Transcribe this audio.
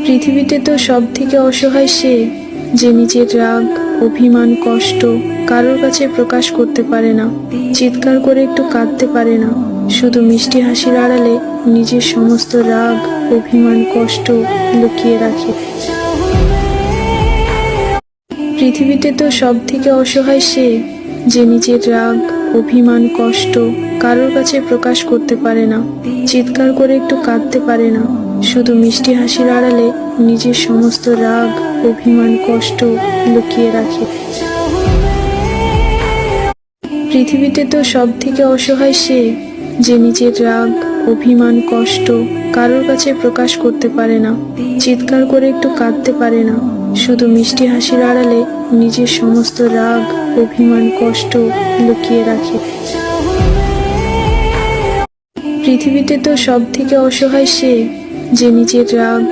পৃথিবীতে তো সব থেকে অসহায় সে, যে নিজের রাগ, অভিমান, কষ্ট কারোর কাছে প্রকাশ করতে পারে না, চিৎকার করে একটু কাঁদতে পারে না, শুধু মিষ্টি হাসির আড়ালে নিজের সমস্ত রাগ, অভিমান, কষ্ট লুকিয়ে রাখে। পৃথিবীতে তো সব থেকে অসহায় সে, যে নিজের রাগ, অভিমান, কষ্ট কারোর কাছে প্রকাশ করতে পারে না, চিৎকার করে একটু কাঁদতে পারে না, শুধু মিষ্টি হাসির আড়ালে নিজের সমস্ত রাগ, অভিমান, কষ্ট লুকিয়ে রাখে। পৃথিবীতে তো সব থেকে অসহায় সে, যে নিজের রাগ, অভিমান, কষ্ট কারোর কাছে প্রকাশ করতে পারে না, চিৎকার করে একটু কাঁদতে পারে না, শুধু মিষ্টি হাসির আড়ালে নিজের সমস্ত রাগ, অভিমান, কষ্ট লুকিয়ে রাখে। পৃথিবীতে তো সব থেকে অসহায় সে, যে নিজের রাগ,